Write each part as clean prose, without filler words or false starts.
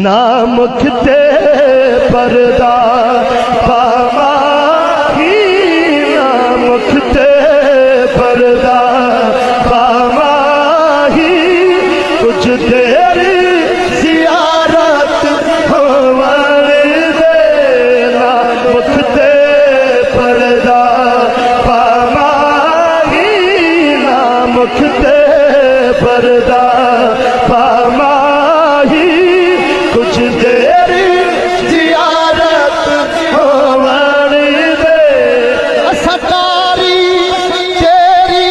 नामुख ते पर्दा पामाही नामुख ते पर्दा पामाही कुछ देर जियारत होवन दे नामुख ते पर्दा पामाही नामुख ते पर्दा पामाही कुछ देर जियारत होवन दे असकारी तेरी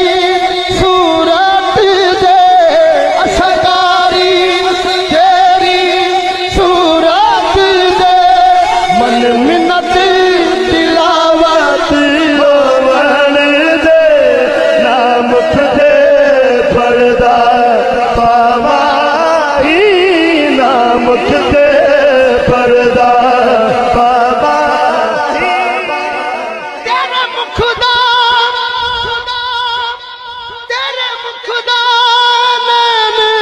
सूरत दे असकारी तेरी सूरत दे मन मिन्नत तिलावत होवन दे नामुख ते पर्दा पामाही नामुख ते पर्दा पामाही तेरे मुखदा तेरे मुखदा मैंने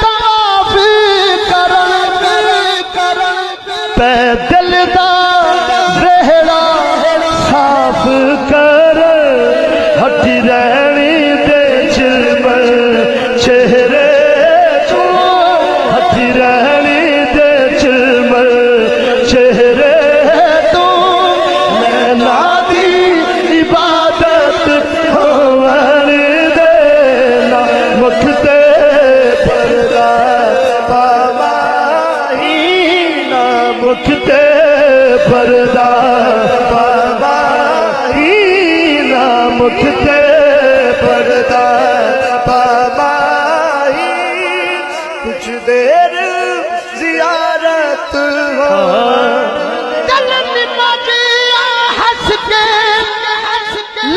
तवाफ करन पैदल दा रहड़ा साफ कर हट रहनी दे चिलमल चेहरे तो हट रहनी दे चिलमल चेहरे तो नैना दी इबादत होवन दे नामुख ते पर्दा पामाही नामुख ते पर्दा पामाही नामुख ते पर्दा पामाही कुछ देर जियारत हो चलन मजिया हंस के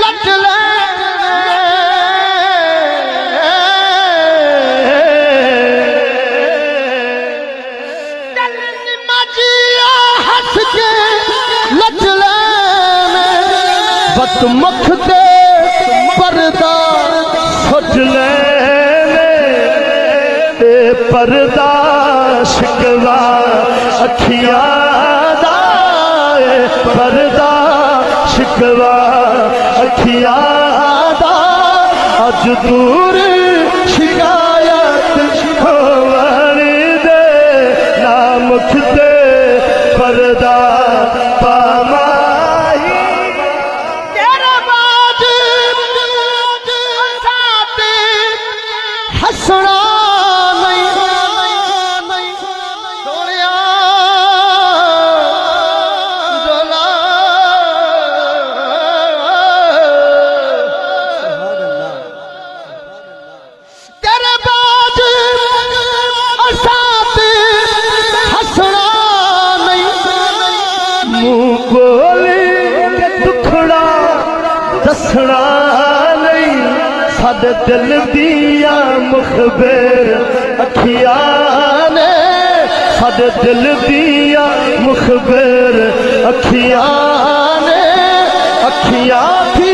लट ले चलन मजिया हंस के लट ले बत मुख ते पर्दा सुट लेने ते पर्दा शिकवा अखियां दा पर्दा शिकवा अखियां दा अज दूर शिकायत होवन दे नामुख ते पर्दा पामाही तेरा बाज साथे हंसना नहीं सोनिया जोला तेरे बाज साथे हंसना नहीं मुंह बोली के दुखड़ा दसना नहीं साडे दिल दिया मुखबिर अखियां ने साडे दिल दिया मुखबिर अखियां ने अखियां थी